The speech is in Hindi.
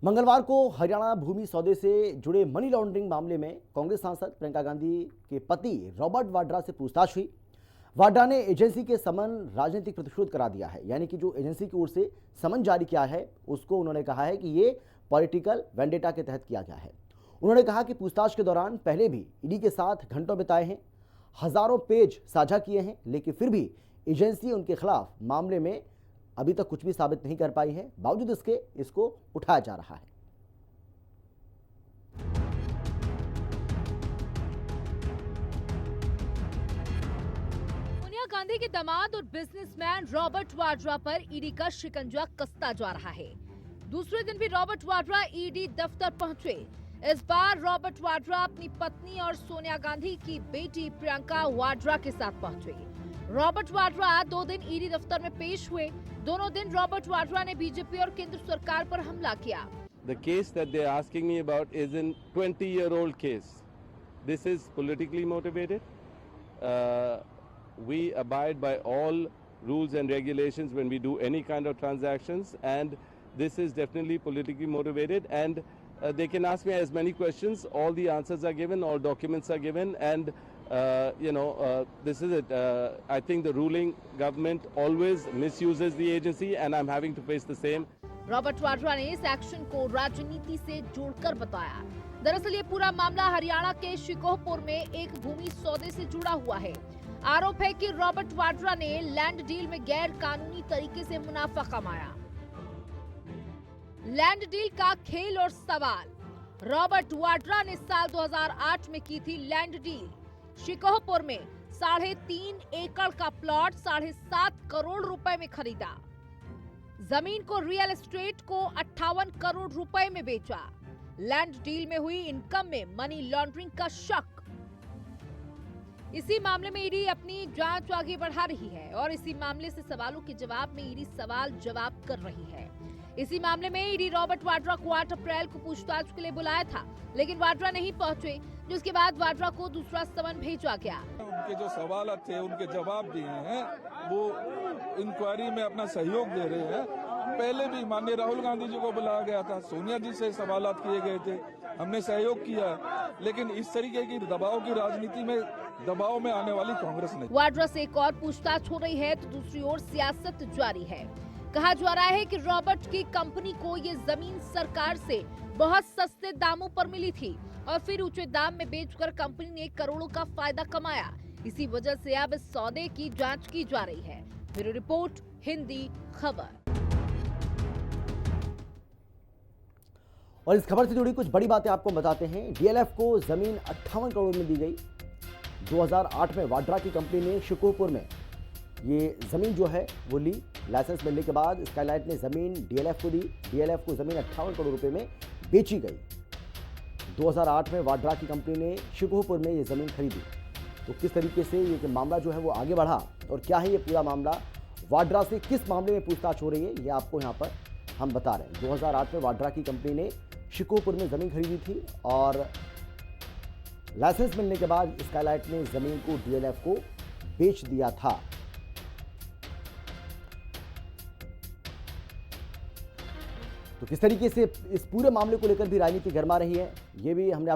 मंगलवार को हरियाणा भूमि सौदे से जुड़े मनी लॉन्ड्रिंग मामले में कांग्रेस सांसद प्रियंका गांधी के पति रॉबर्ट वाड्रा से पूछताछ हुई। वाड्रा ने एजेंसी के समन राजनीतिक प्रतिशोध करा दिया है, यानी कि जो एजेंसी की ओर से समन जारी किया है उसको उन्होंने कहा है कि ये पॉलिटिकल वेंडेटा के तहत किया गया है। उन्होंने कहा कि पूछताछ के दौरान पहले भी ईडी के साथ घंटों बिताए हैं, हजारों पेज साझा किए हैं, लेकिन फिर भी एजेंसी उनके खिलाफ मामले में अभी तक कुछ भी साबित नहीं कर पाई है। बावजूद इसके इसको उठाया जा रहा है। सोनिया गांधी के दामाद और बिजनेसमैन रॉबर्ट वाड्रा पर ईडी का शिकंजा कसता जा रहा है। दूसरे दिन भी रॉबर्ट वाड्रा ईडी दफ्तर पहुंचे। इस बार रॉबर्ट वाड्रा अपनी पत्नी और सोनिया गांधी की बेटी प्रियंका वाड्रा के साथ पहुंचे। रॉबर्ट वाड्रा 2 दिन ईडी दफ्तर में पेश हुए। दोनों दिन रॉबर्ट वाड्रा ने बीजेपी और केंद्र सरकार पर हमला किया। The case that they're asking me about is a 20-year-old case. This is politically motivated. We abide by all rules and regulations when we do any kind of transactions, and this is definitely politically motivated. And they can ask me as many questions. All the answers are given, all documents are given, and this is it. I think the ruling government always misuses the agency, and I'm having to face the same. Robert Vadra ने इस एक्शन को राजनीति से जोड़कर बताया। दरअसल ये पूरा मामला हरियाणा के शिकोहपुर में एक भूमि सौदे से जुड़ा हुआ है। आरोप है कि रॉबर्ट वाड्रा ने लैंड डील में गैर कानूनी तरीके से मुनाफा कमाया। लैंड डील का खेल और सवाल। रॉबर्ट वाड्रा ने साल 2008 में की थी लैंड डील। शिकोहपुर में 3.5 एकड़ का प्लॉट 7.5 करोड़ रुपए में खरीदा। जमीन को रियल एस्टेट को 58 करोड़ रुपए में बेचा। लैंड डील में हुई इनकम में मनी लॉन्ड्रिंग का शक। इसी मामले में ईडी अपनी जांच आगे बढ़ा रही है और इसी मामले से सवालों के जवाब में ईडी सवाल जवाब कर रही है। इसी मामले में ईडी रॉबर्ट वाड्रा को 8 अप्रैल को पूछताछ के लिए बुलाया था, लेकिन वाड्रा नहीं पहुंचे, जिसके बाद वाड्रा को दूसरा समन भेजा गया। उनके जो सवाल थे उनके जवाब दिए हैं, वो इंक्वायरी में अपना सहयोग दे रहे हैं। पहले भी माननीय राहुल गांधी जी को बुलाया गया था, सोनिया जी से सवालात किए गए थे, हमने सहयोग किया, लेकिन इस तरीके की दबाव की राजनीति में दबाव में आने वाली कांग्रेस नहीं। वाड्रा से एक और पूछताछ हो रही है तो दूसरी ओर सियासत जारी है। कहा जा रहा है कि रॉबर्ट की कंपनी को ये जमीन सरकार से बहुत सस्ते दामों पर मिली थी और फिर ऊंचे दाम में बेचकर कंपनी ने करोड़ों का फायदा कमाया। इसी वजह से अब इस सौदे की जांच की जा रही है। ब्यूरो रिपोर्ट, हिंदी खबर। और इस खबर से जुड़ी कुछ बड़ी बातें आपको बताते हैं। डीएलएफ को जमीन 58 करोड़ में दी गई। 2008 में वाड्रा की कंपनी ने शिकोहपुर में ये जमीन जो है वो ली। लाइसेंस मिलने के बाद स्काईलाइट ने जमीन डीएलएफ को दी। डीएलएफ को जमीन 58 करोड़ रुपए में बेची गई। 2008 में वाड्रा की कंपनी ने शिकोहपुर में ये जमीन खरीदी। तो किस तरीके से ये मामला जो है वो आगे बढ़ा और क्या है ये पूरा मामला, वाड्रा से किस मामले में पूछताछ हो रही है, ये आपको यहाँ पर हम बता रहे हैं। 2008 में वाड्रा की कंपनी ने शिकोहपुर में जमीन खरीदी थी और लाइसेंस मिलने के बाद स्काईलाइट ने जमीन को डीएलएफ को बेच दिया था। तो किस तरीके से इस पूरे मामले को लेकर भी राजनीति गरमा रही है, ये भी हमने